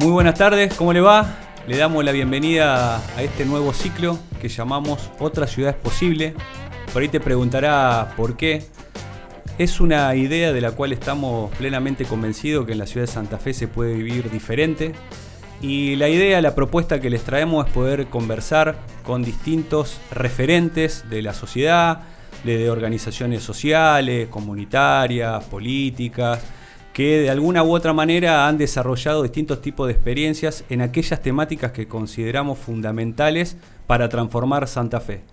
Muy buenas tardes, ¿cómo le va? Le damos la bienvenida a este nuevo ciclo que llamamos Otra Ciudad es Posible. Por ahí te preguntará por qué. Es una idea de la cual estamos plenamente convencidos que en la ciudad de Santa Fe se puede vivir diferente. Y la idea, la propuesta que les traemos es poder conversar con distintos referentes de la sociedad, de organizaciones sociales, comunitarias, políticas, que de alguna u otra manera han desarrollado distintos tipos de experiencias en aquellas temáticas que consideramos fundamentales para transformar Santa Fe.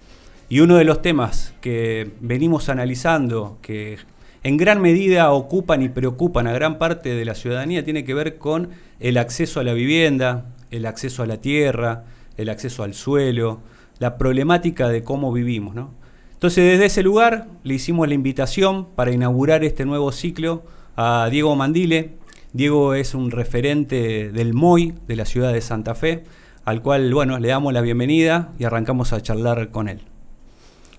Y uno de los temas que venimos analizando, que en gran medida ocupan y preocupan a gran parte de la ciudadanía, tiene que ver con el acceso a la vivienda, el acceso a la tierra, el acceso al suelo, la problemática de cómo vivimos, ¿no? Entonces, desde ese lugar le hicimos la invitación para inaugurar este nuevo ciclo a Diego Mandile. Diego es un referente del MOI de la ciudad de Santa Fe, al cual, bueno, le damos la bienvenida y arrancamos a charlar con él.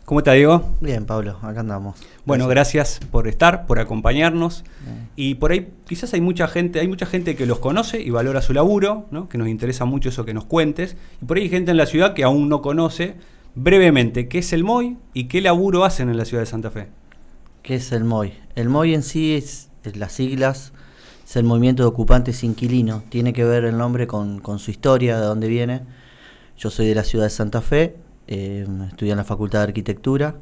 ¿Cómo está, Diego? Bien, Pablo, acá andamos. Bueno, gracias por estar, por acompañarnos. Y por ahí quizás hay mucha gente que los conoce y valora su laburo, ¿no? Que nos interesa mucho eso que nos cuentes. Y por ahí hay gente en la ciudad que aún no conoce. Brevemente, ¿qué es el MOI y qué laburo hacen en la ciudad de Santa Fe? ¿Qué es el MOI? El MOI en sí es las siglas, es el Movimiento de Ocupantes Inquilinos. Tiene que ver el nombre con su historia, de dónde viene. Yo soy de la ciudad de Santa Fe, estudié en la Facultad de Arquitectura,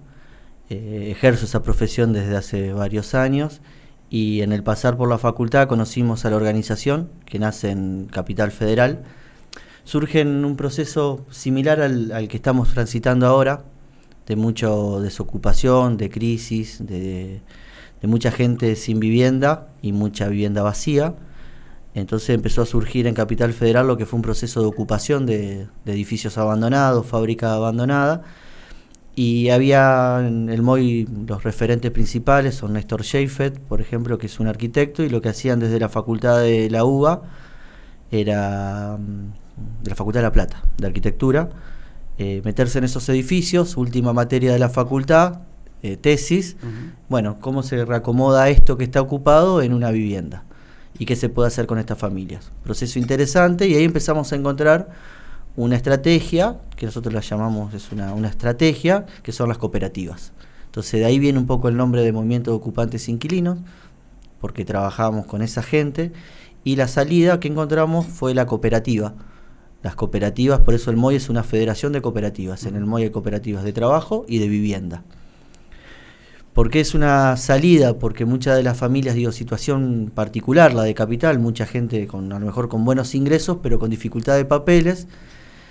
ejerzo esa profesión desde hace varios años y en el pasar por la facultad conocimos a la organización que nace en Capital Federal. Surge en un proceso similar al que estamos transitando ahora, de mucha desocupación, de crisis, de mucha gente sin vivienda y mucha vivienda vacía. Entonces empezó a surgir en Capital Federal lo que fue un proceso de ocupación de edificios abandonados, fábrica abandonada. Y había en el MOI los referentes principales, son Néstor Schaeffert, por ejemplo, que es un arquitecto, y lo que hacían desde la facultad de la UBA era, de la Facultad de La Plata, de Arquitectura, meterse en esos edificios, última materia de la facultad, tesis, bueno, cómo se reacomoda esto que está ocupado en una vivienda y qué se puede hacer con estas familias. Proceso interesante, y ahí empezamos a encontrar una estrategia, que nosotros la llamamos, es una estrategia, que son las cooperativas. Entonces de ahí viene un poco el nombre de Movimiento de Ocupantes Inquilinos, porque trabajábamos con esa gente, y la salida que encontramos fue la cooperativa. Las cooperativas, por eso el MOI es una federación de cooperativas. En el MOI hay cooperativas de trabajo y de vivienda. ¿Por qué es una salida? Porque muchas de las familias, situación particular, la de Capital, mucha gente a lo mejor con buenos ingresos, pero con dificultad de papeles.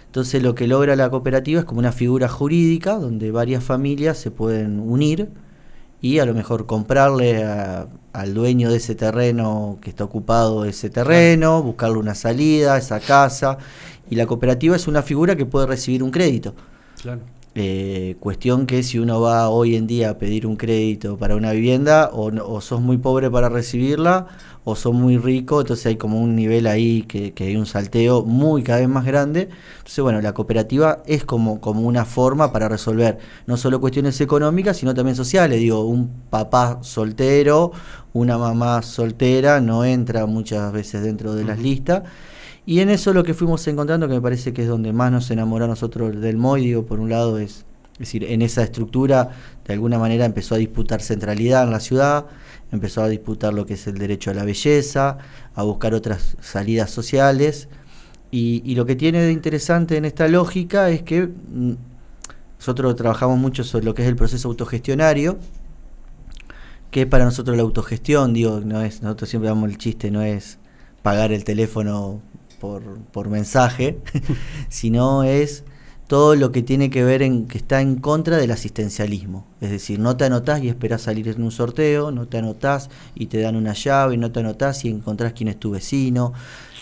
Entonces lo que logra la cooperativa es como una figura jurídica donde varias familias se pueden unir y a lo mejor comprarle al dueño de ese terreno que está ocupado ese terreno, buscarle una salida a esa casa, y la cooperativa es una figura que puede recibir un crédito. Claro. Cuestión que si uno va hoy en día a pedir un crédito para una vivienda, o sos muy pobre para recibirla, o sos muy rico, entonces hay como un nivel ahí que hay un salteo cada vez más grande. Entonces, bueno, la cooperativa es como una forma para resolver no solo cuestiones económicas, sino también sociales. Un papá soltero, una mamá soltera, no entra muchas veces dentro de las listas. Y en eso lo que fuimos encontrando, que me parece que es donde más nos enamoró a nosotros del MOI, por un lado es decir, en esa estructura de alguna manera empezó a disputar centralidad en la ciudad, empezó a disputar lo que es el derecho a la belleza, a buscar otras salidas sociales, y lo que tiene de interesante en esta lógica es que nosotros trabajamos mucho sobre lo que es el proceso autogestionario, que para nosotros la autogestión, nosotros siempre damos el chiste, no es pagar el teléfono por mensaje, sino es todo lo que tiene que ver que está en contra del asistencialismo. Es decir, no te anotás y esperás salir en un sorteo, no te anotás y te dan una llave, no te anotás y encontrás quién es tu vecino.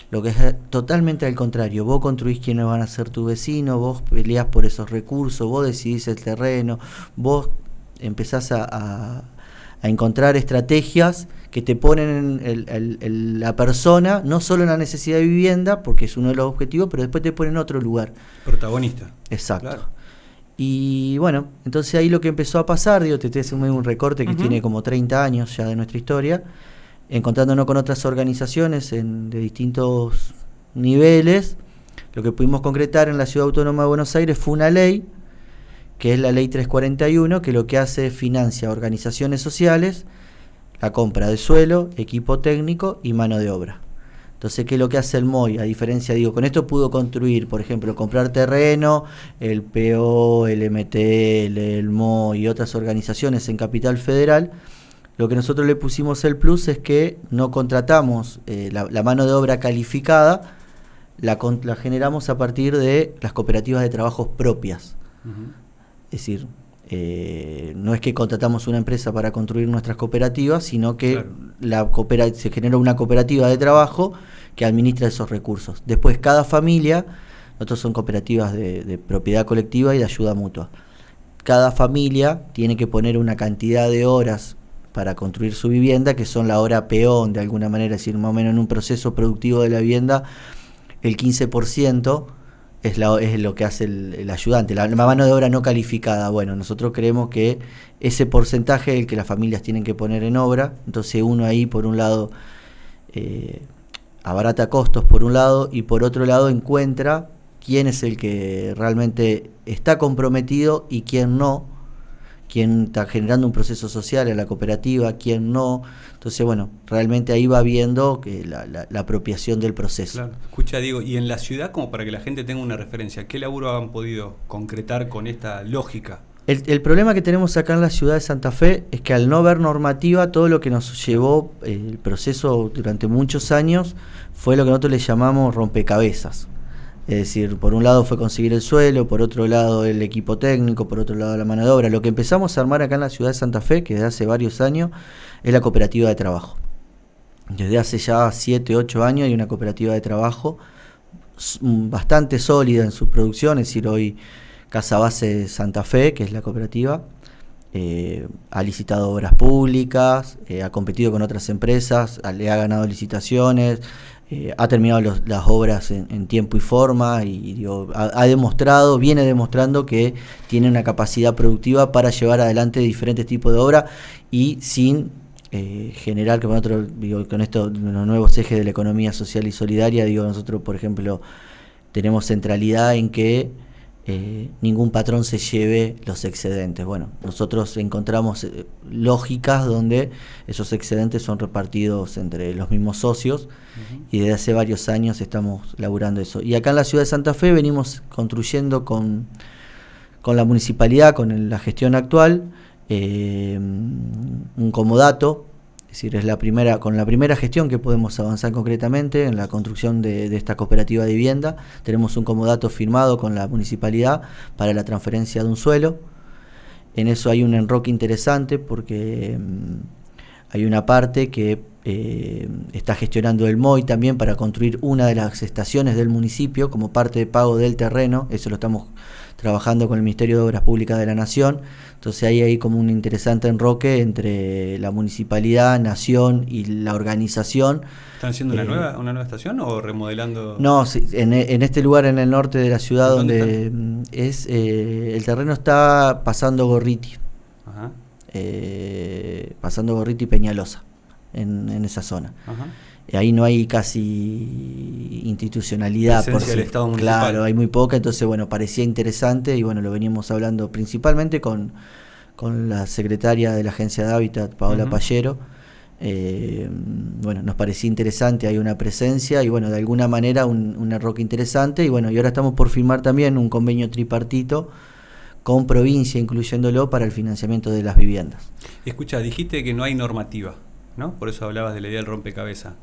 Lo que es totalmente al contrario, vos construís quiénes van a ser tu vecino, vos peleás por esos recursos, vos decidís el terreno, vos empezás a encontrar estrategias que te ponen la persona, no solo en la necesidad de vivienda, porque es uno de los objetivos, pero después te ponen en otro lugar. Protagonista. Exacto. Claro. Y bueno, entonces ahí lo que empezó a pasar, te estoy haciendo un recorte que tiene como 30 años ya de nuestra historia, encontrándonos con otras organizaciones de distintos niveles, lo que pudimos concretar en la Ciudad Autónoma de Buenos Aires fue una ley, que es la ley 341, que lo que hace es financia organizaciones sociales, la compra de suelo, equipo técnico y mano de obra. Entonces, ¿qué es lo que hace el MOI? A diferencia, con esto pudo construir, por ejemplo, comprar terreno, el PO, el MTL, el MOI y otras organizaciones en Capital Federal. Lo que nosotros le pusimos el plus es que no contratamos la mano de obra calificada, la generamos a partir de las cooperativas de trabajos propias. Uh-huh. Es decir, no es que contratamos una empresa para construir nuestras cooperativas, sino que se genera una cooperativa de trabajo que administra esos recursos. Después, cada familia, nosotros son cooperativas de propiedad colectiva y de ayuda mutua. Cada familia tiene que poner una cantidad de horas para construir su vivienda, que son la hora peón, de alguna manera, es decir, más o menos en un proceso productivo de la vivienda, el 15% es lo que hace el ayudante, la mano de obra no calificada. Bueno, nosotros creemos que ese porcentaje es el que las familias tienen que poner en obra, entonces uno ahí, por un lado, abarata costos por un lado, y por otro lado encuentra quién es el que realmente está comprometido y quién no, quién está generando un proceso social en la cooperativa, quién no. Entonces, bueno, realmente ahí va viendo que la apropiación del proceso. Claro. Escucha, Diego, y en la ciudad, como para que la gente tenga una referencia, ¿qué laburo han podido concretar con esta lógica? El problema que tenemos acá en la ciudad de Santa Fe es que al no ver normativa, todo lo que nos llevó el proceso durante muchos años fue lo que nosotros le llamamos rompecabezas. Es decir, por un lado fue conseguir el suelo, por otro lado el equipo técnico, por otro lado la mano de obra. Lo que empezamos a armar acá en la ciudad de Santa Fe, que desde hace varios años, es la cooperativa de trabajo. Desde hace ya 7, 8 años hay una cooperativa de trabajo bastante sólida en su producción. Es decir, hoy Casa Base Santa Fe, que es la cooperativa, ha licitado obras públicas, ha competido con otras empresas, le ha ganado licitaciones, ha terminado las obras en tiempo y forma, y viene demostrando que tiene una capacidad productiva para llevar adelante diferentes tipos de obras y sin generar, que nosotros, con esto, los nuevos ejes de la economía social y solidaria, nosotros, por ejemplo, tenemos centralidad en que ningún patrón se lleve los excedentes. Bueno, nosotros encontramos lógicas donde esos excedentes son repartidos entre los mismos socios, uh-huh. Y desde hace varios años estamos laburando eso. Y acá en la ciudad de Santa Fe venimos construyendo con la municipalidad, con la gestión actual, un comodato. Es decir, es con la primera gestión que podemos avanzar concretamente en la construcción de esta cooperativa de vivienda. Tenemos un comodato firmado con la municipalidad para la transferencia de un suelo. En eso hay un enroque interesante porque hay una parte que está gestionando el MOI también para construir una de las estaciones del municipio como parte de pago del terreno. Eso lo estamos trabajando con el Ministerio de Obras Públicas de la Nación. Entonces hay como un interesante enroque entre la municipalidad, Nación y la organización. ¿Están haciendo una nueva estación o remodelando? No, sí, en este lugar en el norte de la ciudad donde el terreno está pasando Gorriti. Ajá. Pasando Gorriti y Peñalosa, en esa zona. Ajá. Ahí no hay casi institucionalidad. Presencia del Estado municipal. Claro, hay muy poca, entonces bueno, parecía interesante y bueno, lo veníamos hablando principalmente con la secretaria de la Agencia de Hábitat, Paola uh-huh. Pallero. Bueno, nos parecía interesante, hay una presencia y bueno, de alguna manera un enroque interesante y bueno, y ahora estamos por firmar también un convenio tripartito con provincia, incluyéndolo para el financiamiento de las viviendas. Escucha, dijiste que no hay normativa, ¿no? Por eso hablabas de la idea del rompecabezas.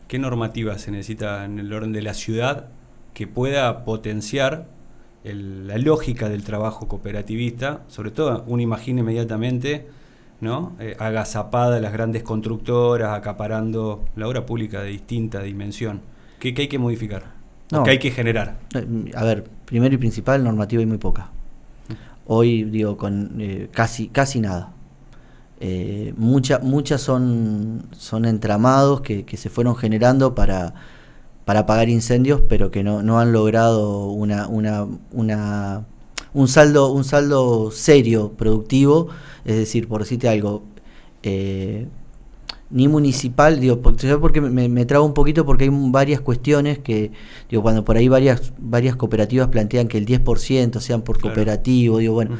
¿Qué normativa se necesita en el orden de la ciudad que pueda potenciar la lógica del trabajo cooperativista? Sobre todo, uno imagina inmediatamente, ¿no? Agazapada las grandes constructoras, acaparando la obra pública de distinta dimensión. ¿Qué hay que modificar? No, ¿Qué hay que generar? A ver, primero y principal, normativa hay muy poca. Hoy, con casi nada. Muchas son entramados que se fueron generando para apagar incendios, pero que no han logrado un saldo serio productivo. Es decir, por decirte algo, ni municipal, digo, porque me trago un poquito porque hay varias cuestiones que, digo, cuando por ahí varias cooperativas plantean que el 10% sean por cooperativo, digo, bueno,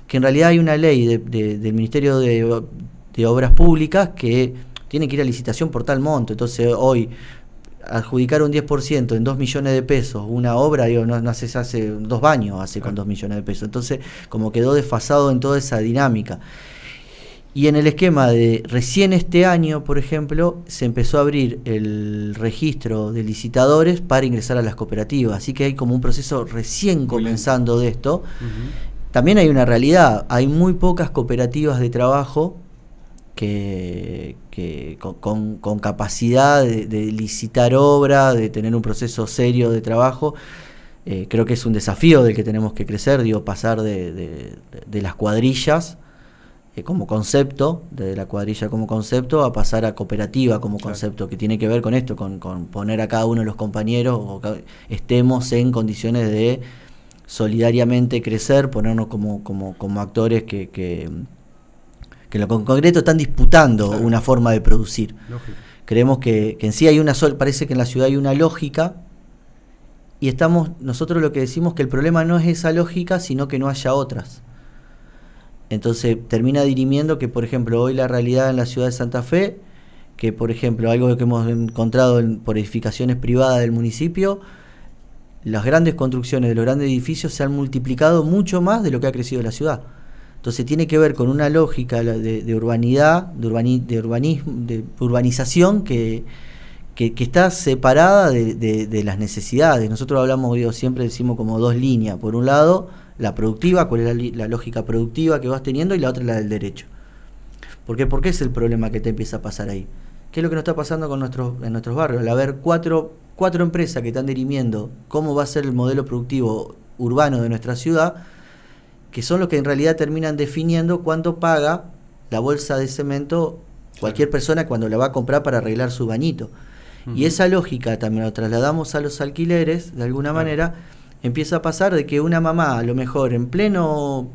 que en realidad hay una ley del Ministerio de Obras Públicas que tiene que ir a licitación por tal monto, entonces hoy adjudicar un 10% en 2 millones de pesos una obra, digo, no hace 2 baños con 2 millones de pesos, entonces como quedó desfasado en toda esa dinámica. Y en el esquema de recién este año, por ejemplo, se empezó a abrir el registro de licitadores para ingresar a las cooperativas. Así que hay como un proceso recién comenzando de esto. También hay una realidad, hay muy pocas cooperativas de trabajo que con capacidad de licitar obra, de tener un proceso serio de trabajo. Creo que es un desafío del que tenemos que crecer, digo, pasar de las cuadrillas como concepto, de la cuadrilla como concepto, a pasar a cooperativa como concepto, que tiene que ver con esto, con poner a cada uno de los compañeros, estemos en condiciones de solidariamente crecer, ponernos como actores que en lo concreto están disputando una forma de producir. Lógico. Creemos que en sí hay parece que en la ciudad hay una lógica, y nosotros lo que decimos que el problema no es esa lógica, sino que no haya otras. Entonces termina dirimiendo que, por ejemplo, hoy la realidad en la ciudad de Santa Fe, que por ejemplo algo que hemos encontrado por edificaciones privadas del municipio, las grandes construcciones de los grandes edificios se han multiplicado mucho más de lo que ha crecido la ciudad. Entonces tiene que ver con una lógica de urbanidad, de urbanización que está separada de las necesidades. Nosotros hablamos, siempre decimos como 2 líneas. Por un lado, la productiva, cuál es la lógica productiva que vas teniendo, y la otra es la del derecho. ¿Por qué es el problema que te empieza a pasar ahí? ¿Qué es lo que nos está pasando en nuestros barrios? Al haber cuatro empresas que están dirimiendo cómo va a ser el modelo productivo urbano de nuestra ciudad, que son los que en realidad terminan definiendo cuánto paga la bolsa de cemento cualquier persona cuando la va a comprar para arreglar su bañito. Y esa lógica también la trasladamos a los alquileres, de alguna manera. Empieza a pasar de que una mamá, a lo mejor en pleno,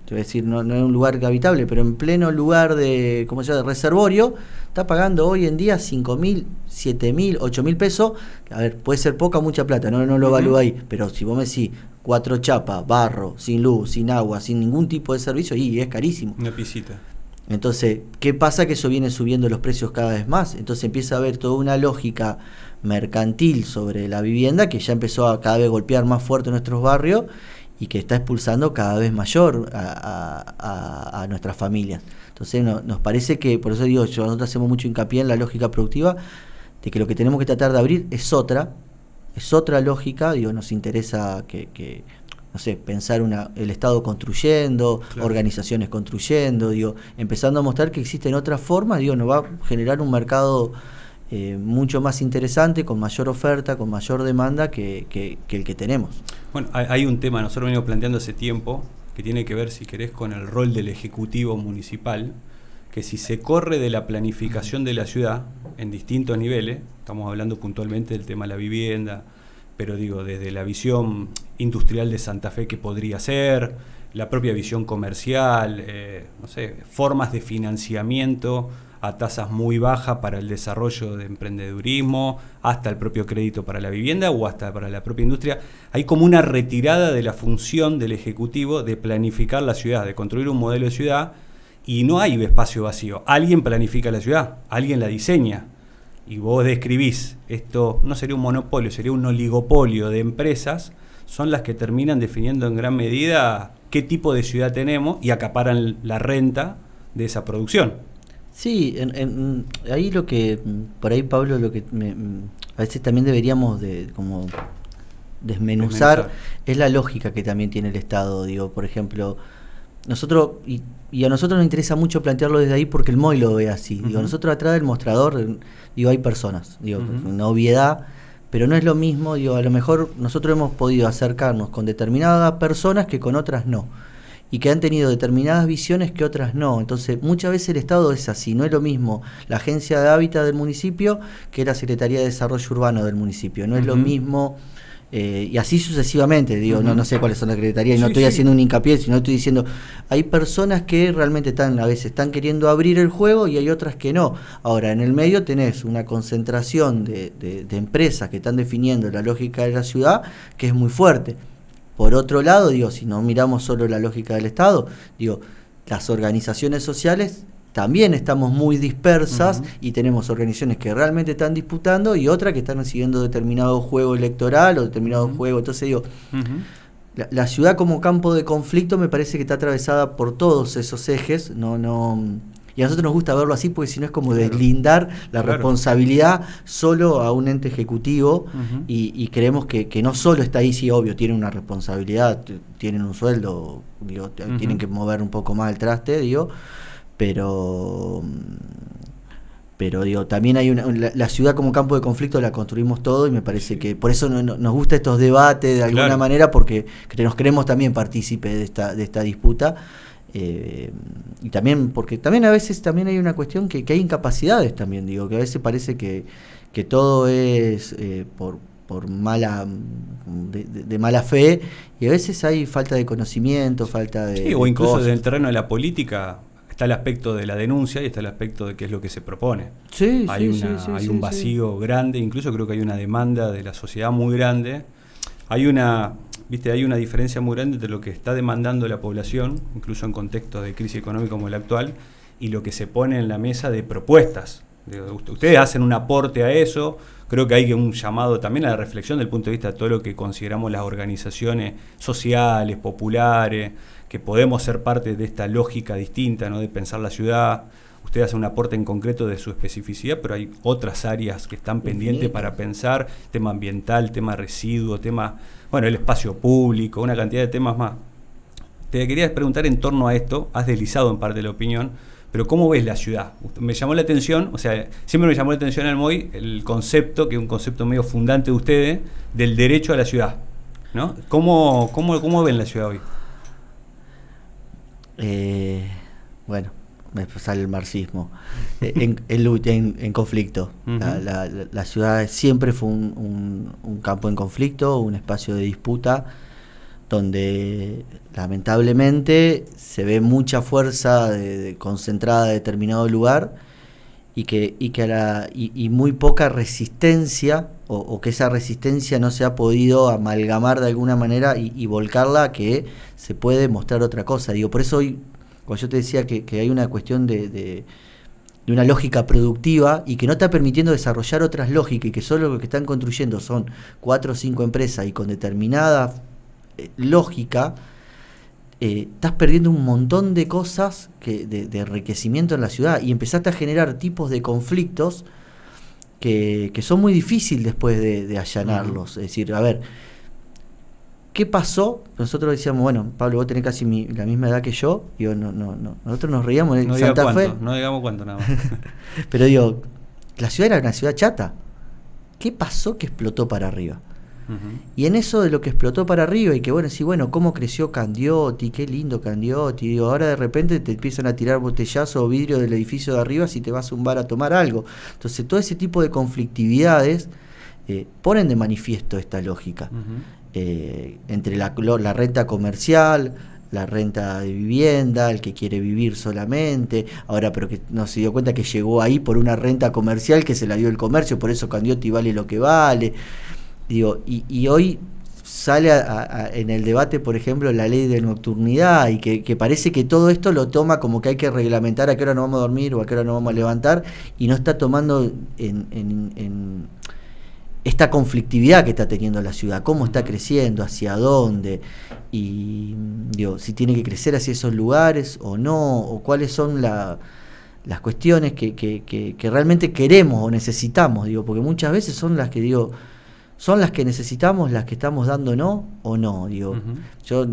te voy a decir, no es un lugar habitable, pero en pleno lugar de, ¿cómo se llama?, de reservorio, está pagando hoy en día 5.000, 7.000, 8.000 pesos. A ver, puede ser poca o mucha plata, no lo evalúo ahí, pero si vos me decís 4 chapas, barro, sin luz, sin agua, sin ningún tipo de servicio, y es carísimo. Una pisita. Entonces, ¿qué pasa? Que eso viene subiendo los precios cada vez más. Entonces empieza a haber toda una lógica mercantil sobre la vivienda que ya empezó a cada vez golpear más fuerte nuestros barrios y que está expulsando cada vez mayor a nuestras familias. Entonces nos parece que, por eso digo, nosotros hacemos mucho hincapié en la lógica productiva, de que lo que tenemos que tratar de abrir es otra lógica. Digo, nos interesa que no sé, pensar el Estado construyendo, organizaciones construyendo, digo, empezando a mostrar que existen otras formas, digo, nos va a generar un mercado mucho más interesante, con mayor oferta, con mayor demanda que el que tenemos. Bueno, hay un tema, nosotros venimos planteando hace tiempo, que tiene que ver, si querés, con el rol del Ejecutivo Municipal, que si se corre de la planificación de la ciudad en distintos niveles, estamos hablando puntualmente del tema de la vivienda, pero digo, desde la visión industrial de Santa Fe que podría ser, la propia visión comercial, no sé, formas de financiamiento a tasas muy bajas para el desarrollo de emprendedurismo, hasta el propio crédito para la vivienda o hasta para la propia industria. Hay como una retirada de la función del Ejecutivo de planificar la ciudad, de construir un modelo de ciudad, y no hay espacio vacío. Alguien planifica la ciudad, alguien la diseña. Y vos describís, esto no sería un monopolio, sería un oligopolio de empresas, son las que terminan definiendo en gran medida qué tipo de ciudad tenemos y acaparan la renta de esa producción. Sí, ahí lo que, por ahí Pablo, lo que a veces también deberíamos como desmenuzar es la lógica que también tiene el Estado. Digo, por ejemplo, nosotros, y a nosotros nos interesa mucho plantearlo desde ahí porque el MOI lo ve así. Digo, nosotros atrás del mostrador, digo, hay personas, digo, una obviedad, pero no es lo mismo. Digo, a lo mejor nosotros hemos podido acercarnos con determinadas personas que con otras no, y que han tenido determinadas visiones que otras no. Entonces, muchas veces el Estado es así, no es lo mismo la Agencia de Hábitat del municipio que la Secretaría de Desarrollo Urbano del municipio, no es lo mismo Y así sucesivamente, digo, no sé cuáles son las secretarías, y no Sí, estoy sí. haciendo un hincapié, sino estoy diciendo, hay personas que realmente a veces están queriendo abrir el juego y hay otras que no. Ahora, en el medio tenés una concentración de empresas que están definiendo la lógica de la ciudad, que es muy fuerte. Por otro lado, digo, si no miramos solo la lógica del Estado, digo, las organizaciones sociales también estamos muy dispersas, y tenemos organizaciones que realmente están disputando y otras que están siguiendo determinado juego electoral o determinado juego. Entonces digo, la ciudad como campo de conflicto me parece que está atravesada por todos esos ejes, y a nosotros nos gusta verlo así, porque si no es como deslindar la responsabilidad solo a un ente ejecutivo, y creemos que no solo está ahí, sí, obvio, tienen una responsabilidad, tienen un sueldo, digo, tienen que mover un poco más el traste, digo, pero digo, también hay la ciudad como campo de conflicto la construimos todo, y me parece que por eso nos gusta estos debates de alguna manera, porque nos creemos también partícipes de esta disputa, y también porque también a veces también hay una cuestión que hay incapacidades también, digo, que a veces parece que todo es por mala de mala fe, y a veces hay falta de conocimiento, falta de... Sí, o incluso cosas. en el terreno de la política está el aspecto de la denuncia y está el aspecto de qué es lo que se propone. Sí, hay sí, un vacío grande, incluso creo que hay una demanda de la sociedad muy grande. Hay una diferencia muy grande entre lo que está demandando la población, incluso en contextos de crisis económica como el actual, y lo que se pone en la mesa de propuestas. Ustedes hacen un aporte a eso. Creo que hay un llamado también a la reflexión del punto de vista de todo lo que consideramos las organizaciones sociales, populares, que podemos ser parte de esta lógica distinta, ¿no?, de pensar la ciudad. Usted hace un aporte en concreto de su especificidad, pero hay otras áreas que están pendientes para pensar, tema ambiental, tema residuo, el espacio público, una cantidad de temas más. Te quería preguntar en torno a esto, has deslizado en parte la opinión, pero ¿cómo ves la ciudad? Me llamó la atención, siempre me llamó la atención al MOI el concepto, que es un concepto medio fundante de ustedes, del derecho a la ciudad, ¿no? ¿Cómo ven la ciudad hoy? Bueno, me sale el marxismo, en conflicto. La ciudad siempre fue un campo en conflicto, un espacio de disputa, donde lamentablemente se ve mucha fuerza concentrada en determinado lugar, y muy poca resistencia, o que esa resistencia no se ha podido amalgamar de alguna manera y volcarla a que se puede mostrar otra cosa. Digo, por eso hoy, cuando yo te decía que hay una cuestión de una lógica productiva y que no está permitiendo desarrollar otras lógicas, y que solo lo que están construyendo son 4 o 5 empresas y con determinada lógica, estás perdiendo un montón de cosas de enriquecimiento en la ciudad, y empezaste a generar tipos de conflictos que son muy difíciles después de allanarlos. Es decir, a ver, ¿qué pasó? Nosotros decíamos, bueno, Pablo, vos tenés casi la misma edad que yo. Digo, no, nosotros nos reíamos en Santa Fe. No digamos cuánto nada más. Pero digo, la ciudad era una ciudad chata. ¿Qué pasó que explotó para arriba? Y en eso de lo que explotó para arriba, y que cómo creció Candioti, qué lindo Candioti, digo, ahora de repente te empiezan a tirar botellazos o vidrio del edificio de arriba si te vas a un bar a tomar algo. Entonces todo ese tipo de conflictividades ponen de manifiesto esta lógica, entre la renta comercial, la renta de vivienda, el que quiere vivir solamente, ahora pero que no se dio cuenta que llegó ahí por una renta comercial que se la dio el comercio, por eso Candioti vale lo que vale. Digo, y hoy sale en el debate, por ejemplo, la ley de nocturnidad, y que parece que todo esto lo toma como que hay que reglamentar a qué hora nos vamos a dormir o a qué hora nos vamos a levantar, y no está tomando en esta conflictividad que está teniendo la ciudad, cómo está creciendo, hacia dónde, y digo, si tiene que crecer hacia esos lugares o no, o cuáles son las cuestiones que realmente queremos o necesitamos, digo, porque muchas veces son las que son las que necesitamos, las que estamos dando o no, digo. Yo,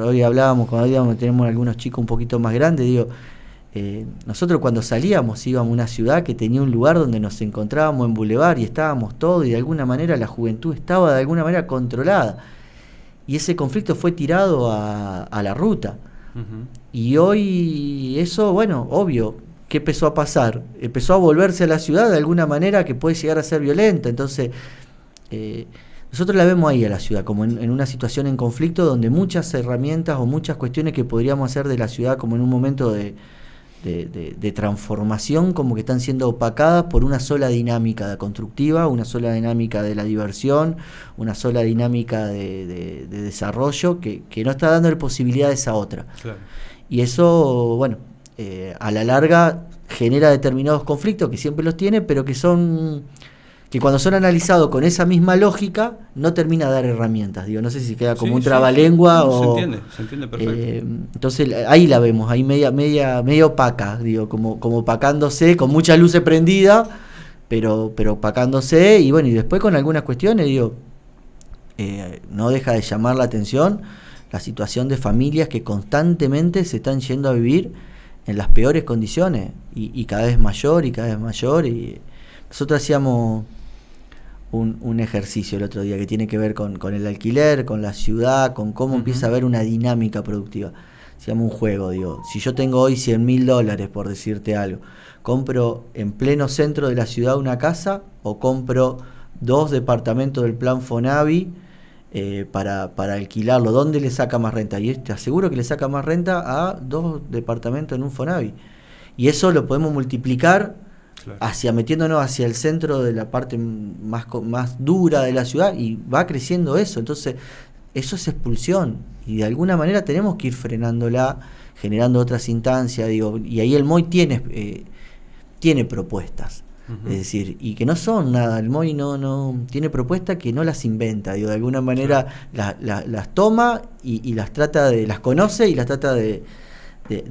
hoy hablábamos, cuando tenemos algunos chicos un poquito más grandes, digo, nosotros cuando salíamos íbamos a una ciudad que tenía un lugar donde nos encontrábamos en Boulevard y estábamos todos, y de alguna manera la juventud estaba de alguna manera controlada, y ese conflicto fue tirado a la ruta. Y hoy eso, obvio, ¿qué empezó a pasar? Empezó a volverse a la ciudad de alguna manera que puede llegar a ser violenta. Entonces nosotros la vemos ahí a la ciudad, como en una situación en conflicto donde muchas herramientas o muchas cuestiones que podríamos hacer de la ciudad como en un momento de transformación, como que están siendo opacadas por una sola dinámica constructiva, una sola dinámica de la diversión, una sola dinámica de desarrollo que no está dando posibilidades a otra. Claro. Y eso, bueno, a la larga genera determinados conflictos que siempre los tiene, pero que cuando son analizados con esa misma lógica no termina de dar herramientas. Digo, no sé si queda como un trabalengua o... Se entiende perfecto. Entonces ahí la vemos, ahí media opaca, digo, como opacándose, con mucha luz prendida, pero opacándose, y bueno, y después con algunas cuestiones, digo, no deja de llamar la atención la situación de familias que constantemente se están yendo a vivir en las peores condiciones, y cada vez mayor, y nosotros hacíamos un ejercicio el otro día que tiene que ver con el alquiler, con la ciudad, con cómo empieza a haber una dinámica productiva. Hacíamos un juego, digo, si yo tengo hoy $100.000, por decirte algo, ¿compro en pleno centro de la ciudad una casa o compro 2 departamentos del plan Fonavi para alquilarlo? ¿Dónde le saca más renta? Y te aseguro que le saca más renta a 2 departamentos en un Fonavi. Y eso lo podemos multiplicar, claro, metiéndonos hacia el centro de la parte más dura de la ciudad, y va creciendo eso. Entonces eso es expulsión, y de alguna manera tenemos que ir frenándola, generando otras instancias, digo, y ahí el MOI tiene propuestas. Uh-huh. Es decir, y que no son nada, el MOI no tiene propuestas que no las inventa, digo, de alguna manera, claro, las toma y las las conoce y las trata de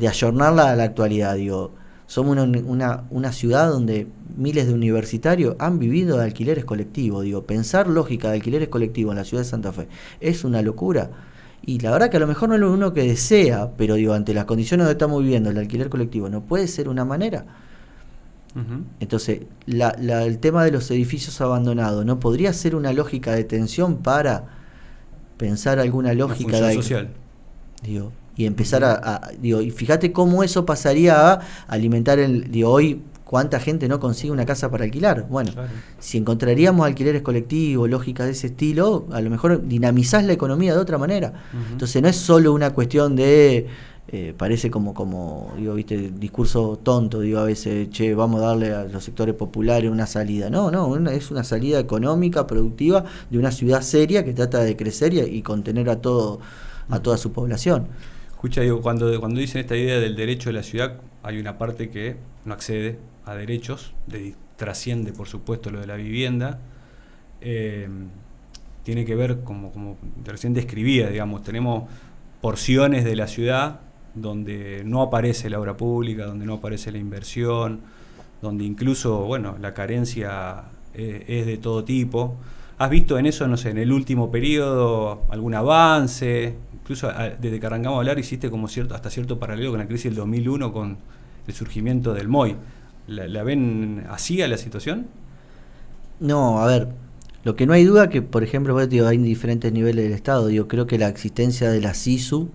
ayornarla a la actualidad. Digo, somos una ciudad donde miles de universitarios han vivido de alquileres colectivos. Digo, pensar lógica de alquileres colectivos en la ciudad de Santa Fe es una locura. Y la verdad que a lo mejor no es lo uno que desea, pero digo, ante las condiciones que estamos viviendo, el alquiler colectivo no puede ser una manera. Uh-huh. Entonces, el tema de los edificios abandonados no podría ser una lógica de tensión para pensar alguna lógica de social. Digo, y empezar y fíjate cómo eso pasaría a alimentar hoy cuánta gente no consigue una casa para alquilar. Bueno, claro, si encontraríamos alquileres colectivos, lógicas de ese estilo, a lo mejor dinamizás la economía de otra manera. Uh-huh. Entonces no es solo una cuestión de parece como digo, viste, discurso tonto, digo, a veces, vamos a darle a los sectores populares una salida. No, es una salida económica, productiva, de una ciudad seria que trata de crecer y contener a toda su población. Escucha, digo, cuando dicen esta idea del derecho de la ciudad, hay una parte que no accede a derechos, trasciende por supuesto lo de la vivienda, tiene que ver, como recién describía, digamos, tenemos porciones de la ciudad donde no aparece la obra pública, donde no aparece la inversión, donde incluso, bueno, la carencia es de todo tipo. ¿Has visto en eso, no sé, en el último periodo algún avance? Incluso desde que arrancamos a hablar hiciste como hasta cierto paralelo con la crisis del 2001, con el surgimiento del MOI. ¿La ven así a la situación? No, a ver, lo que no hay duda que, por ejemplo, hay diferentes niveles del Estado. Creo que la existencia de la SISU,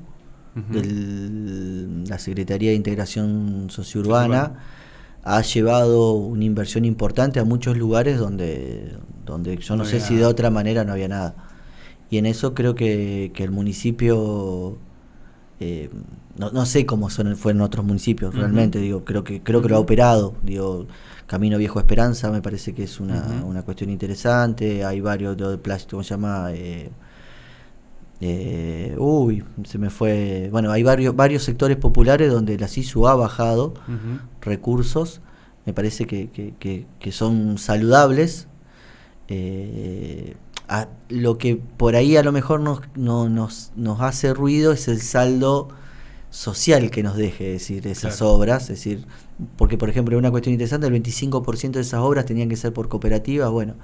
uh-huh, de la Secretaría de Integración Sociourbana, ha llevado una inversión importante a muchos lugares donde yo no sé si de otra manera no había nada. Y en eso creo que el municipio, no sé cómo fueron otros municipios, uh-huh, realmente, digo, creo que lo ha operado. Digo, Camino Viejo Esperanza me parece que es una cuestión interesante. Hay varios de plástico, ¿cómo se llama? Se me fue. Bueno, hay varios sectores populares donde la SISU ha bajado, uh-huh, recursos, me parece que son saludables. Lo que por ahí a lo mejor nos hace ruido es el saldo social que nos deje, es decir, esas, claro, obras, es decir, porque por ejemplo una cuestión interesante, el 25% de esas obras tenían que ser por cooperativas. Bueno,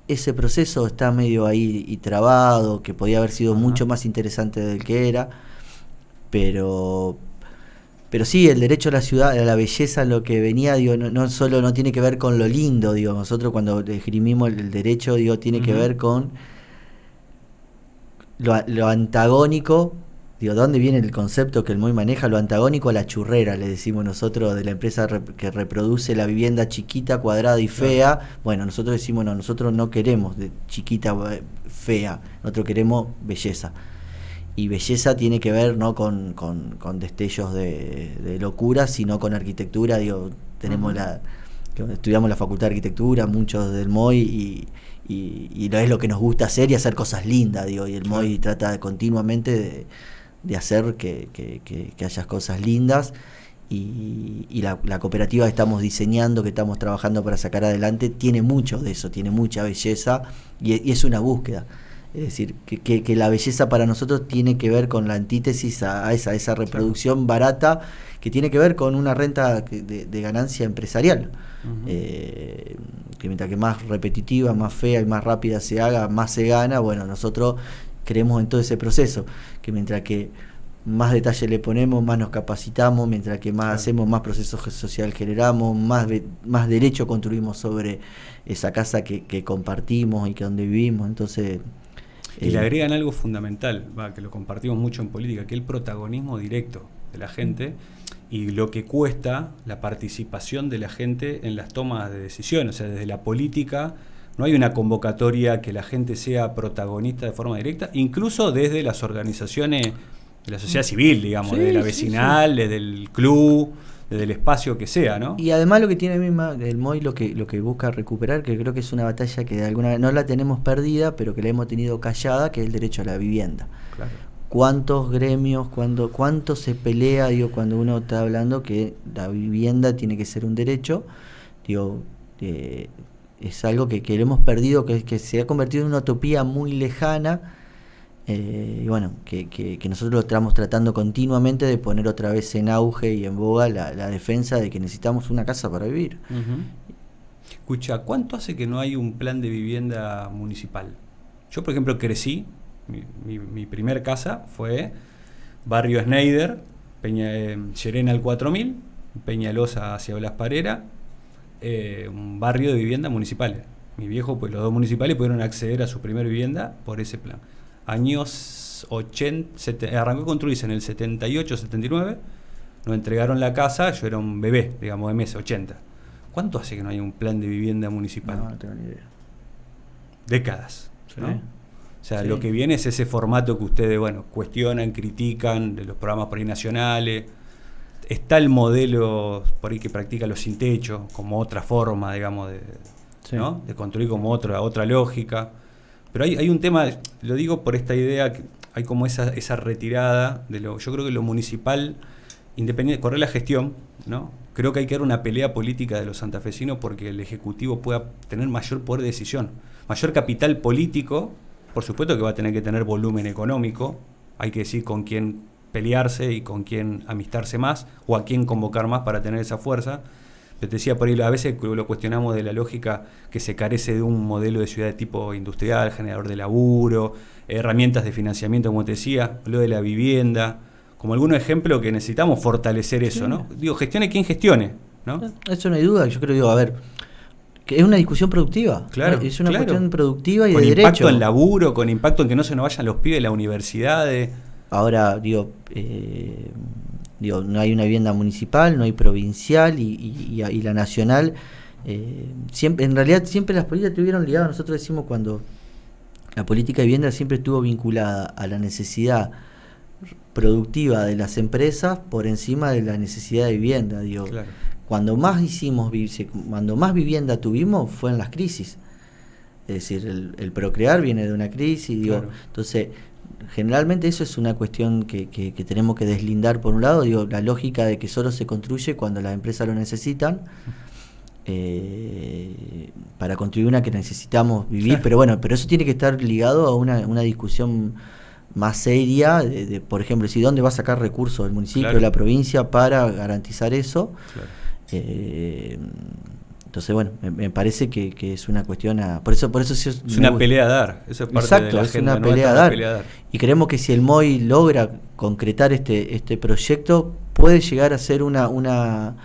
ese proceso está medio ahí y trabado, que podía haber sido, uh-huh, mucho más interesante del que era, pero sí, el derecho a la ciudad, a la belleza, lo que venía, digo, no solo no tiene que ver con lo lindo, digo, nosotros cuando esgrimimos el derecho, digo, tiene, uh-huh, que ver con lo antagónico, Digo, ¿dónde viene el concepto que el MOI maneja? Lo antagónico a la churrera, le decimos nosotros, de la empresa que reproduce la vivienda chiquita, cuadrada y fea. Bueno, nosotros decimos, no, nosotros no queremos de chiquita, fea, nosotros queremos belleza. Y belleza tiene que ver no con destellos de locura, sino con arquitectura. Digo, tenemos estudiamos la Facultad de Arquitectura, muchos del MOI, y es lo que nos gusta hacer y hacer cosas lindas, digo, y el MOI trata continuamente de hacer que haya cosas lindas, y la cooperativa que estamos diseñando, que estamos trabajando para sacar adelante, tiene mucho de eso, tiene mucha belleza, y es una búsqueda. Es decir, que la belleza para nosotros tiene que ver con la antítesis a esa reproducción barata, que tiene que ver con una renta de ganancia empresarial. Que mientras que más repetitiva, más fea y más rápida se haga, más se gana. Bueno, nosotros creemos en todo ese proceso, que mientras que más detalle le ponemos, más nos capacitamos, mientras que más hacemos, más proceso social generamos, más derecho construimos sobre esa casa que compartimos y que donde vivimos. Entonces... Y le agregan algo fundamental, que lo compartimos mucho en política, que es el protagonismo directo de la gente y lo que cuesta la participación de la gente en las tomas de decisiones. O sea, desde la política no hay una convocatoria que la gente sea protagonista de forma directa, incluso desde las organizaciones de la sociedad civil, digamos, desde la vecinal, desde el club, desde el espacio que sea, ¿no? Y además lo que tiene el MOI, lo que busca recuperar, que creo que es una batalla que de alguna vez no la tenemos perdida, pero que la hemos tenido callada, que es el derecho a la vivienda. Claro. ¿Cuántos gremios, cuánto se pelea, digo, cuando uno está hablando que la vivienda tiene que ser un derecho? Digo, es algo que lo hemos perdido, que se ha convertido en una utopía muy lejana. Y bueno, que nosotros lo estamos tratando continuamente de poner otra vez en auge y en boga la defensa de que necesitamos una casa para vivir. Escucha, ¿cuánto hace que no hay un plan de vivienda municipal? Yo, por ejemplo, crecí, mi primer casa fue Barrio Schneider, Llerena al 4000, Peñalosa hacia Blas Parera, un barrio de viviendas municipales. Mis viejos, pues los dos municipales pudieron acceder a su primera vivienda por ese plan. Años 80, arrancó a construirse en el 78, 79, nos entregaron la casa, yo era un bebé, digamos, de mes, 80. ¿Cuánto hace que no hay un plan de vivienda municipal? No tengo ni idea. Décadas, ¿no? Sí. O sea, lo que viene es ese formato que ustedes, bueno, cuestionan, critican, de los programas por ahí nacionales. Está el modelo por ahí que practica los sin techo, como otra forma, digamos, ¿no? De construir como otra lógica. Pero hay un tema, lo digo por esta idea, que hay como esa retirada de yo creo que lo municipal, independiente, correr la gestión, ¿no? Creo que hay que dar una pelea política de los santafesinos porque el Ejecutivo pueda tener mayor poder de decisión, mayor capital político. Por supuesto que va a tener que tener volumen económico, hay que decir con quién pelearse y con quién amistarse más, o a quién convocar más para tener esa fuerza. Pero te decía, por ahí a veces lo cuestionamos de la lógica que se carece de un modelo de ciudad de tipo industrial, generador de laburo, herramientas de financiamiento, como te decía, lo de la vivienda, como algunos ejemplos que necesitamos fortalecer eso, ¿no? Digo, gestione quien gestione, ¿no? Eso no hay duda, yo creo, a ver, que es una discusión productiva. Claro, es una cuestión productiva y con de derecho. Con impacto en laburo, con impacto en que no se nos vayan los pibes de las universidades. Ahora, no hay una vivienda municipal, no hay provincial y la nacional. En realidad siempre las políticas estuvieron ligadas. Nosotros decimos cuando la política de vivienda siempre estuvo vinculada a la necesidad productiva de las empresas por encima de la necesidad de vivienda. Claro. Cuando más vivienda tuvimos fue en las crisis. Es decir, el procrear viene de una crisis. Claro. Entonces, generalmente eso es una cuestión que tenemos que deslindar por un lado. La lógica de que solo se construye cuando las empresas lo necesitan. Para construir una que necesitamos vivir, pero eso tiene que estar ligado a una discusión más seria de por ejemplo, si dónde va a sacar recursos el municipio, claro, la provincia para garantizar eso. Claro. Entonces, me parece que es una cuestión por eso sí es una pelea a dar. Eso es parte. Exacto, de la es agenda, una pelea a dar. Y creemos que si el MOI logra concretar este proyecto, puede llegar a ser una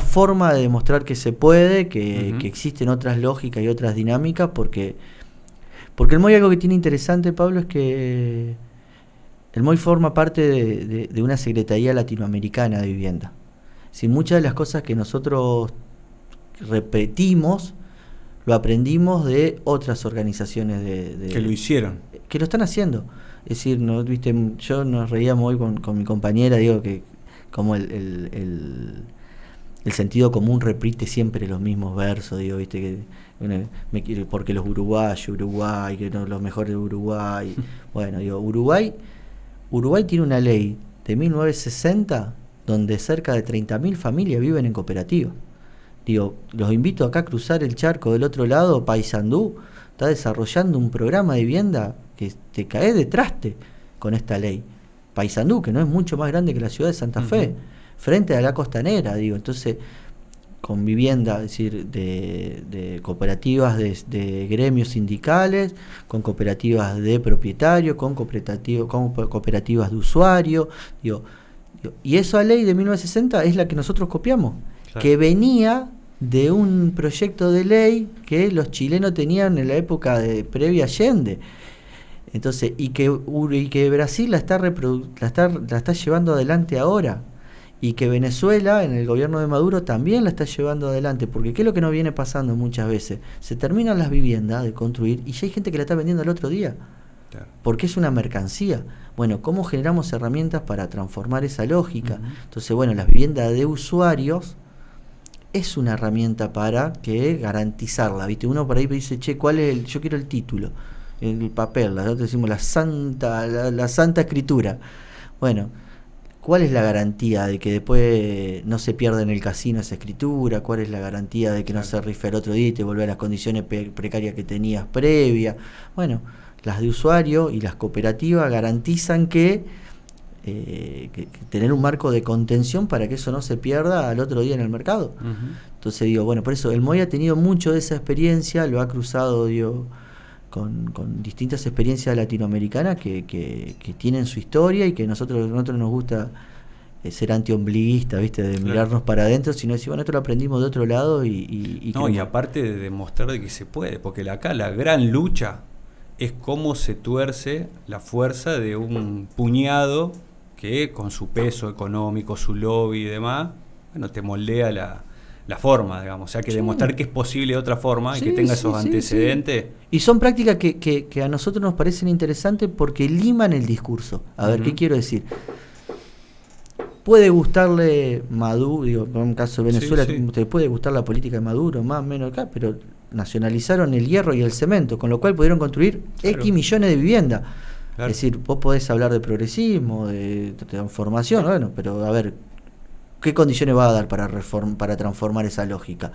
forma de demostrar que se puede, que existen otras lógicas y otras dinámicas, porque el MOI, algo que tiene interesante, Pablo, es que el MOI forma parte de una Secretaría Latinoamericana de Vivienda. Si muchas de las cosas que nosotros repetimos, lo aprendimos de otras organizaciones que lo hicieron. Que lo están haciendo. Es decir, ¿no? ¿Viste? Yo nos reíamos hoy con mi compañera, digo que como el sentido común repite siempre los mismos versos, digo, viste, que porque los Uruguay, que no, los mejores de Uruguay. Bueno, digo, Uruguay tiene una ley de 1960 donde cerca de 30.000 familias viven en cooperativa. Digo, los invito acá a cruzar el charco del otro lado. Paysandú está desarrollando un programa de vivienda que te cae de traste con esta ley. Paysandú, que no es mucho más grande que la ciudad de Santa Fe, frente a la costanera, digo. Entonces, con vivienda, es decir, de cooperativas de gremios sindicales, con cooperativas de propietarios, con cooperativas de usuarios, digo, y esa ley de 1960 es la que nosotros copiamos, claro, que venía de un proyecto de ley que los chilenos tenían en la época previa Allende. Entonces, y que Brasil la está llevando adelante ahora, y que Venezuela, en el gobierno de Maduro, también la está llevando adelante, porque ¿qué es lo que nos viene pasando muchas veces? Se terminan las viviendas de construir y ya hay gente que la está vendiendo al otro día, claro, porque es una mercancía. Bueno, ¿cómo generamos herramientas para transformar esa lógica? Entonces, bueno, las viviendas de usuarios es una herramienta para garantizarla, ¿viste? Uno por ahí dice, che, ¿cuál es yo quiero el título, el papel, nosotros decimos la santa escritura. Bueno, ¿cuál es la garantía de que después no se pierda en el casino esa escritura? ¿Cuál es la garantía de que no se rife el otro día y te vuelve a las condiciones precarias que tenías previa? Bueno, las de usuario y las cooperativas garantizan que tener un marco de contención para que eso no se pierda al otro día en el mercado. Entonces digo, bueno, por eso el MOI ha tenido mucho de esa experiencia, lo ha cruzado, digo, con distintas experiencias latinoamericanas que tienen su historia y que nosotros nos gusta ser antiombliguista, ¿viste? De mirarnos para adentro, sino decir, bueno, esto lo aprendimos de otro lado y aparte de demostrar de que se puede, porque acá la gran lucha es cómo se tuerce la fuerza de un puñado que con su peso económico, su lobby y demás, bueno, te moldea la forma, digamos. O sea, que demostrar que es posible de otra forma y que tenga esos antecedentes. Y son prácticas que a nosotros nos parecen interesantes porque liman el discurso. A ver, ¿qué quiero decir? Puede gustarle Maduro, digo, en un caso de Venezuela, te puede gustar la política de Maduro, más o menos acá, pero nacionalizaron el hierro y el cemento, con lo cual pudieron construir X millones de viviendas. Claro. Es decir, vos podés hablar de progresismo, de transformación, bueno, pero a ver, ¿qué condiciones va a dar para transformar esa lógica?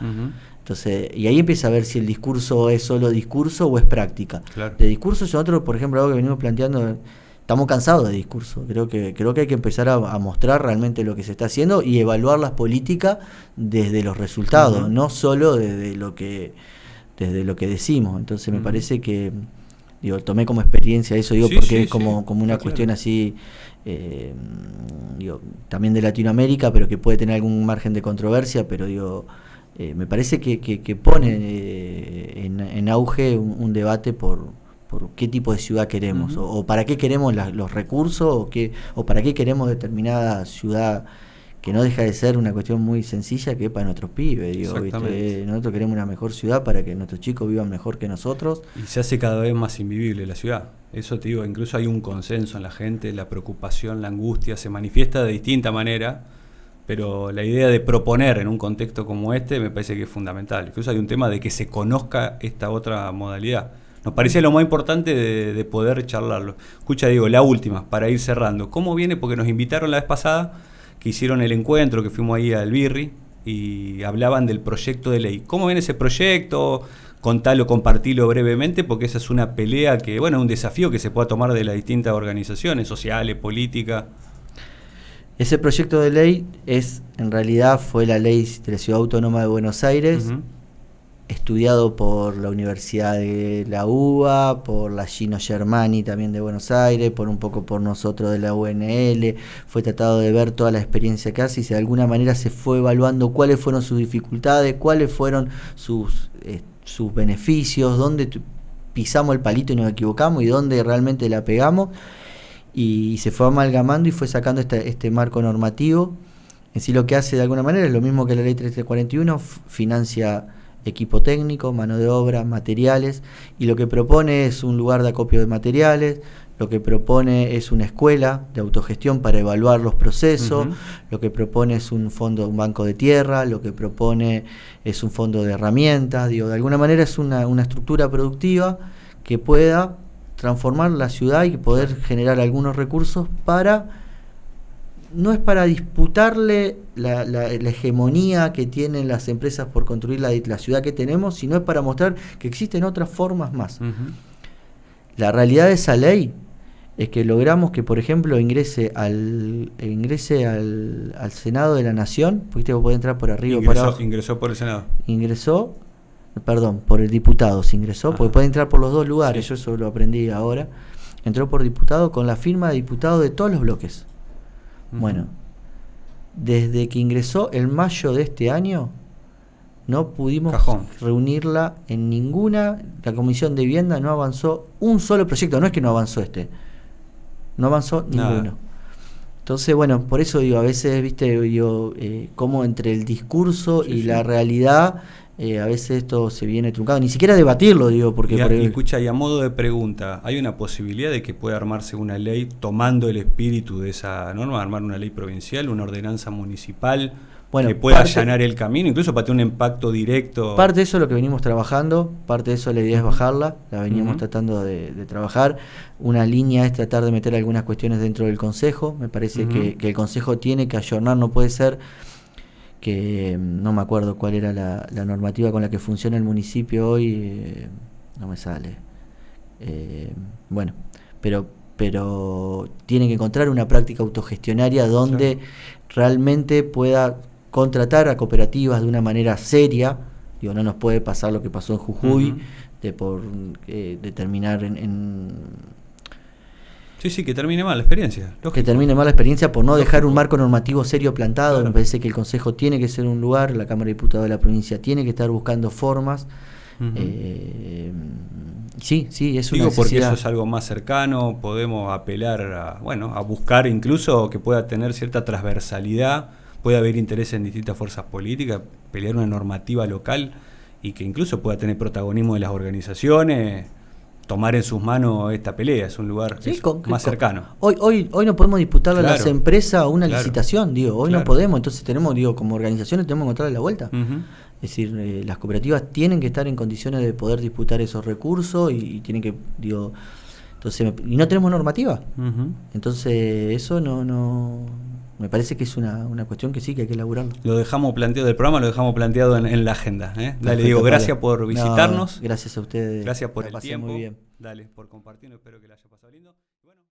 Entonces, y ahí empieza a ver si el discurso es solo discurso o es práctica. Claro. De discurso, nosotros, por ejemplo, algo que venimos planteando, estamos cansados de discurso. Creo que hay que empezar a mostrar realmente lo que se está haciendo y evaluar las políticas desde los resultados, no solo desde lo que decimos. Entonces me parece que tomé como experiencia eso, porque es como una cuestión así, también de Latinoamérica, pero que puede tener algún margen de controversia, pero me parece que pone en auge un debate por qué tipo de ciudad queremos, o para qué queremos los recursos, o para qué queremos determinada ciudad, que no deja de ser una cuestión muy sencilla, que es para nuestros pibes. ¿Viste? Nosotros queremos una mejor ciudad para que nuestros chicos vivan mejor que nosotros. Y se hace cada vez más invivible la ciudad. Eso te digo, incluso hay un consenso en la gente, la preocupación, la angustia, se manifiesta de distinta manera, pero la idea de proponer en un contexto como este me parece que es fundamental. Incluso hay un tema de que se conozca esta otra modalidad. Nos parece lo más importante de poder charlarlo. Escucha, Diego, la última, para ir cerrando. ¿Cómo viene? Porque nos invitaron la vez pasada, que hicieron el encuentro, que fuimos ahí al Birri, y hablaban del proyecto de ley. ¿Cómo viene ese proyecto? Contalo, compartilo brevemente, porque esa es una pelea que, bueno, un desafío que se pueda tomar de las distintas organizaciones sociales, políticas. Ese proyecto de ley en realidad fue la ley de la Ciudad Autónoma de Buenos Aires, estudiado por la Universidad de la UBA, por la Gino Germani también de Buenos Aires, un poco por nosotros de la UNL. Fue tratado de ver toda la experiencia que hace y de alguna manera se fue evaluando cuáles fueron sus dificultades, cuáles fueron sus beneficios, dónde pisamos el palito y nos equivocamos y dónde realmente la pegamos. y se fue amalgamando y fue sacando este marco normativo. En sí lo que hace de alguna manera es lo mismo que la ley 1341, financia equipo técnico, mano de obra, materiales, y lo que propone es un lugar de acopio de materiales, lo que propone es una escuela de autogestión para evaluar los procesos, lo que propone es un fondo, un banco de tierra, lo que propone es un fondo de herramientas, de alguna manera es una estructura productiva que pueda transformar la ciudad y poder generar algunos recursos no es para disputarle la hegemonía que tienen las empresas por construir la ciudad que tenemos, sino es para mostrar que existen otras formas más. La realidad de esa ley es que logramos que, por ejemplo, ingrese al Senado de la Nación, porque puede entrar por arriba o por abajo. Ingresó por el Senado. Por el diputado se ingresó, porque puede entrar por los dos lugares, sí. Yo eso lo aprendí ahora. Entró por diputado con la firma de diputados de todos los bloques. Bueno, desde que ingresó en mayo de este año, no pudimos reunirla en ninguna. La Comisión de Vivienda no avanzó un solo proyecto. No es que no avanzó no avanzó ninguno. Entonces, bueno, por eso digo, a veces, como entre el discurso y la realidad, a veces esto se viene truncado. Ni siquiera debatirlo, porque... Escucha, y a modo de pregunta, ¿hay una posibilidad de que pueda armarse una ley tomando el espíritu de esa norma, armar una ley provincial, una ordenanza municipal, que pueda allanar el camino, incluso para tener un impacto directo? Parte de eso es lo que venimos trabajando, parte de eso la idea es bajarla, la veníamos tratando de trabajar. Una línea es tratar de meter algunas cuestiones dentro del Consejo. Me parece que el Consejo tiene que ayornar, no puede ser que no me acuerdo cuál era la normativa con la que funciona el municipio hoy, no me sale. Pero tiene que encontrar una práctica autogestionaria donde realmente pueda contratar a cooperativas de una manera seria. No nos puede pasar lo que pasó en Jujuy, de terminar en Sí, que termine mal la experiencia. Lógico. Que termine mal la experiencia por no dejar un marco normativo serio plantado. Claro. Me parece que el Consejo tiene que ser un lugar, la Cámara de Diputados de la provincia tiene que estar buscando formas. Sí, es una necesidad. Porque eso es algo más cercano, podemos apelar a buscar incluso que pueda tener cierta transversalidad, puede haber interés en distintas fuerzas políticas, pelear una normativa local y que incluso pueda tener protagonismo de las organizaciones, tomar en sus manos esta pelea. Es un lugar más cercano. Hoy no podemos disputarle a las empresas una licitación, hoy no podemos, entonces tenemos, como organizaciones tenemos que encontrarle la vuelta. Es decir, las cooperativas tienen que estar en condiciones de poder disputar esos recursos y tienen que, entonces, y no tenemos normativa. Entonces, eso no me parece que es una cuestión que sí que hay que elaborarlo. Lo dejamos planteado del programa, lo dejamos planteado en la agenda. Dale, gracias por visitarnos. Gracias a ustedes. Gracias por el tiempo. Muy bien. Dale, por compartirlo, espero que la haya pasado lindo. Bueno.